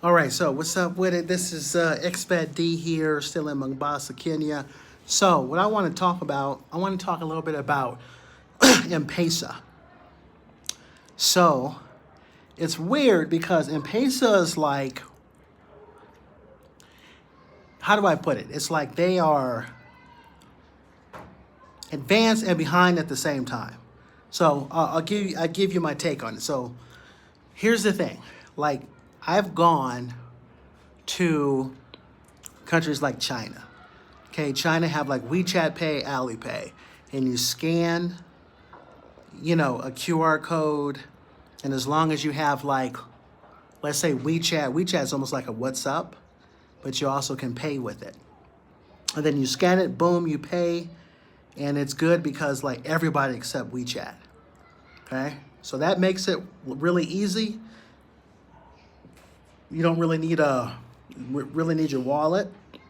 All right, so what's up with it? This is Expat D here, still in Mombasa, Kenya. So what I want to talk about, I want to talk a little bit about M-PESA. So it's weird because M-PESA is like, how do I put it? It's like they are advanced and behind at the same time. So I'll give you my take on it. So here's the thing, like I've gone to countries like China. Okay, China have like WeChat Pay, Alipay, and you scan, a QR code, and as long as you have like, let's say WeChat is almost like a WhatsApp, but you also can pay with it. And then you scan it, boom, you pay, and it's good because like everybody except WeChat. Okay, so that makes it really easy. You don't really need your wallet. As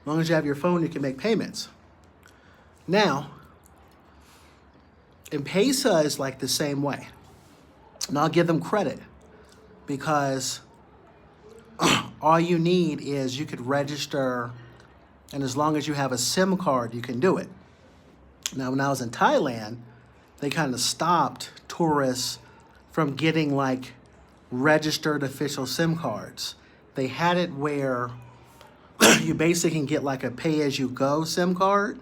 long as you have your phone, you can make payments. Now, M-PESA is like the same way. And I'll give them credit because all you need is you could register, and as long as you have a SIM card, you can do it. Now, when I was in Thailand, they kind of stopped tourists from getting like registered official SIM cards. They had it where you basically can get like a pay-as-you-go SIM card,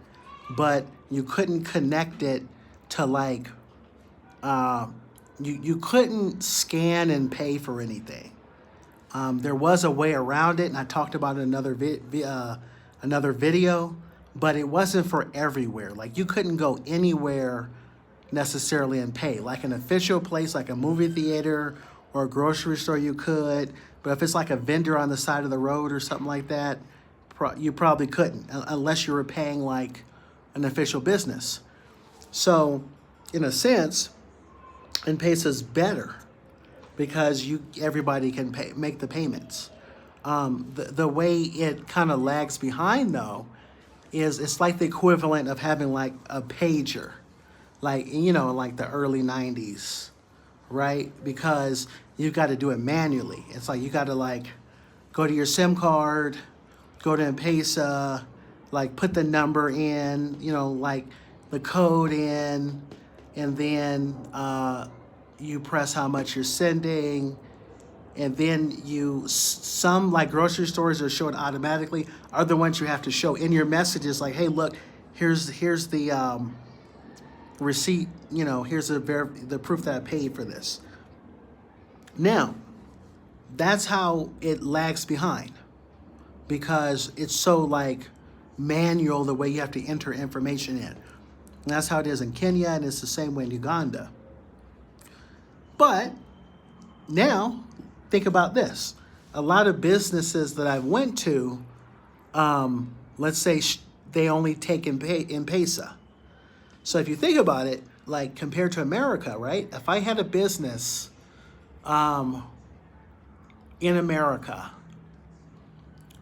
but you couldn't connect it to like, you couldn't scan and pay for anything. There was a way around it, and I talked about it in another video, but it wasn't for everywhere. Like you couldn't go anywhere necessarily and pay. Like an official place, like a movie theater or a grocery store, you could. But if it's like a vendor on the side of the road or something like that, you probably couldn't unless you were paying like an official business. So in a sense, M-PESA is better because everybody can make the payments. The way it kind of lags behind though is it's like the equivalent of having like a pager, like like the early 90s, right? Because you got to do it manually. It's like you got to like go to your SIM card, go to M-PESA, like put the number in, like the code in, and then you press how much you're sending, and then some like grocery stores are showing automatically. Other ones you have to show in your messages, like, hey, look, here's the receipt. Here's the proof that I paid for this. Now, that's how it lags behind because it's so like manual the way you have to enter information in. And that's how it is in Kenya, and it's the same way in Uganda. But now, think about this. A lot of businesses that I went to, let's say they only take M-PESA. So if you think about it, like compared to America, right? If I had a business in America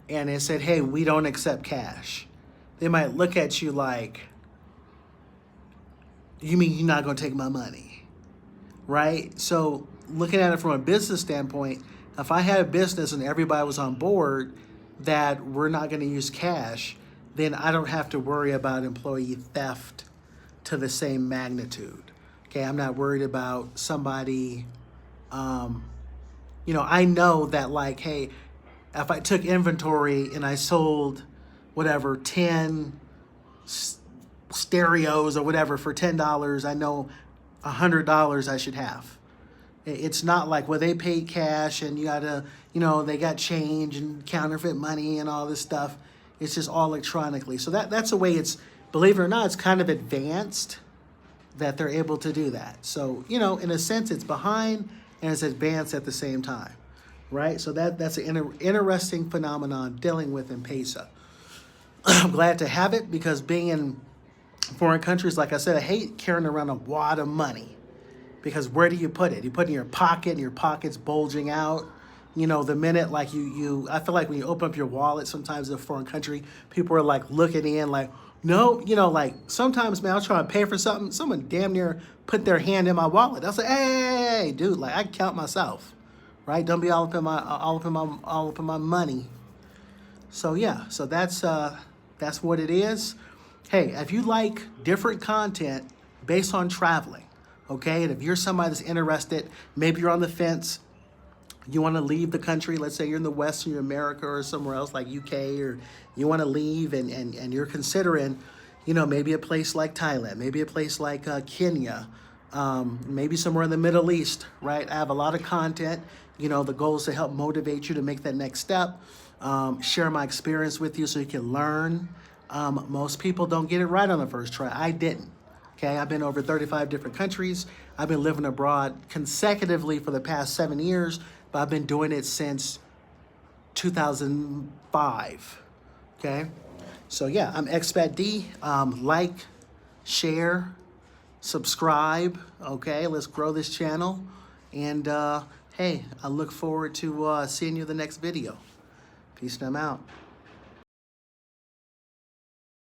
and it said, hey, we don't accept cash, they might look at you like, you mean you're not going to take my money, right? So looking at it from a business standpoint, if I had a business and everybody was on board that we're not going to use cash, then I don't have to worry about employee theft to the same magnitude. Okay, I'm not worried about somebody, I know that like, hey, if I took inventory and I sold whatever, 10 stereos or whatever for $10, I know $100 I should have. It's not like, well, they paid cash and you gotta, they got change and counterfeit money and all this stuff. It's just all electronically. So that's the way it's, believe it or not, it's kind of advanced that they're able to do that. So, in a sense, it's behind and it's advanced at the same time, right? So that's an interesting phenomenon dealing with M-PESA. I'm glad to have it because being in foreign countries, like I said, I hate carrying around a wad of money because where do you put it? You put it in your pocket and your pocket's bulging out. The minute like I feel like when you open up your wallet sometimes in a foreign country, people are like looking in like, no, like sometimes, man, I'll try to pay for something. Someone damn near put their hand in my wallet. I was like, hey, dude, like I count myself, right? Don't be all up in my money. So yeah, so that's what it is. Hey, if you like different content based on traveling, okay, and if you're somebody that's interested, maybe you're on the fence, you want to leave the country, let's say you're in the Western America or somewhere else like UK, or you want to leave and you're considering, maybe a place like Thailand, maybe a place like Kenya, maybe somewhere in the Middle East, right? I have a lot of content. The goal is to help motivate you to make that next step, share my experience with you so you can learn. Most people don't get it right on the first try. I didn't. Okay, I've been over 35 different countries. I've been living abroad consecutively for the past 7 years, but I've been doing it since 2005. Okay, so yeah, I'm Expat D. Like, share, subscribe. Okay, let's grow this channel. And hey, I look forward to seeing you in the next video. Peace and I'm out.